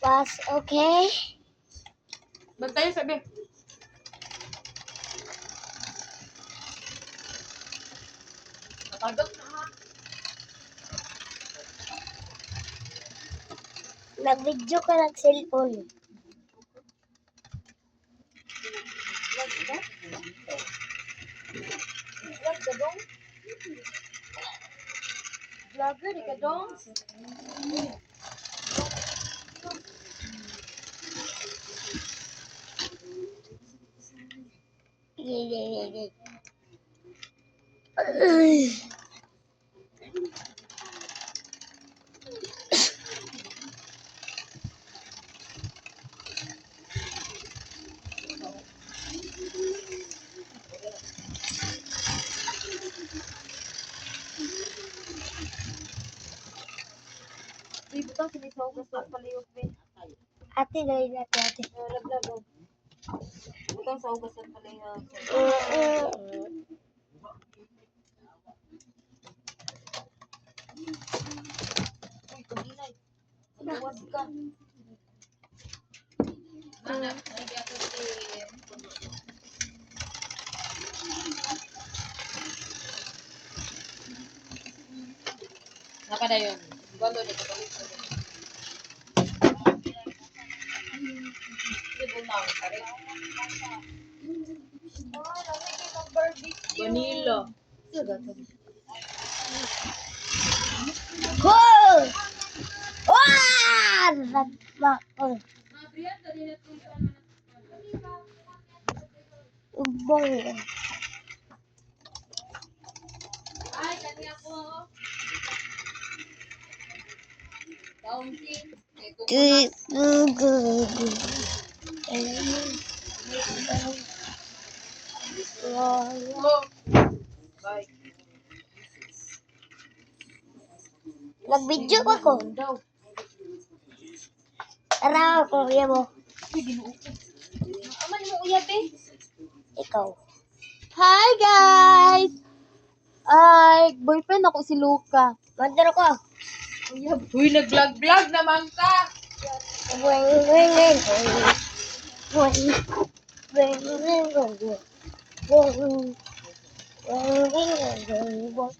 Was okay. Bantay sabi. Nakadok na ha. Nag-video ka ng cellphone. Vlog ba? Vlog ka dong? Vlogger di ka dong? Ibutang sinisaw sa paliyot be. Ate, dali natin ate. Laglag. Butang sa ugas sa paliyot. Uy, kaginay. Magawad ka. Napa na yun? Balo na ito. Vanilla. Cool! Wow! Nagmakol. Ubong. Ay, kani ako. Bouncy. Bye. Nag-video ako. Tara ako, kuya mo. Aman mo uyab eh. Ikaw. Hi guys! Ay, boyfriend ako si Luca. Mandar ko. Uyab. Uy, nag-vlog naman ka. Weng, weng, weng, weng. Weng, weng, weng, weng, weng. Weng, weng, weng, weng, weng.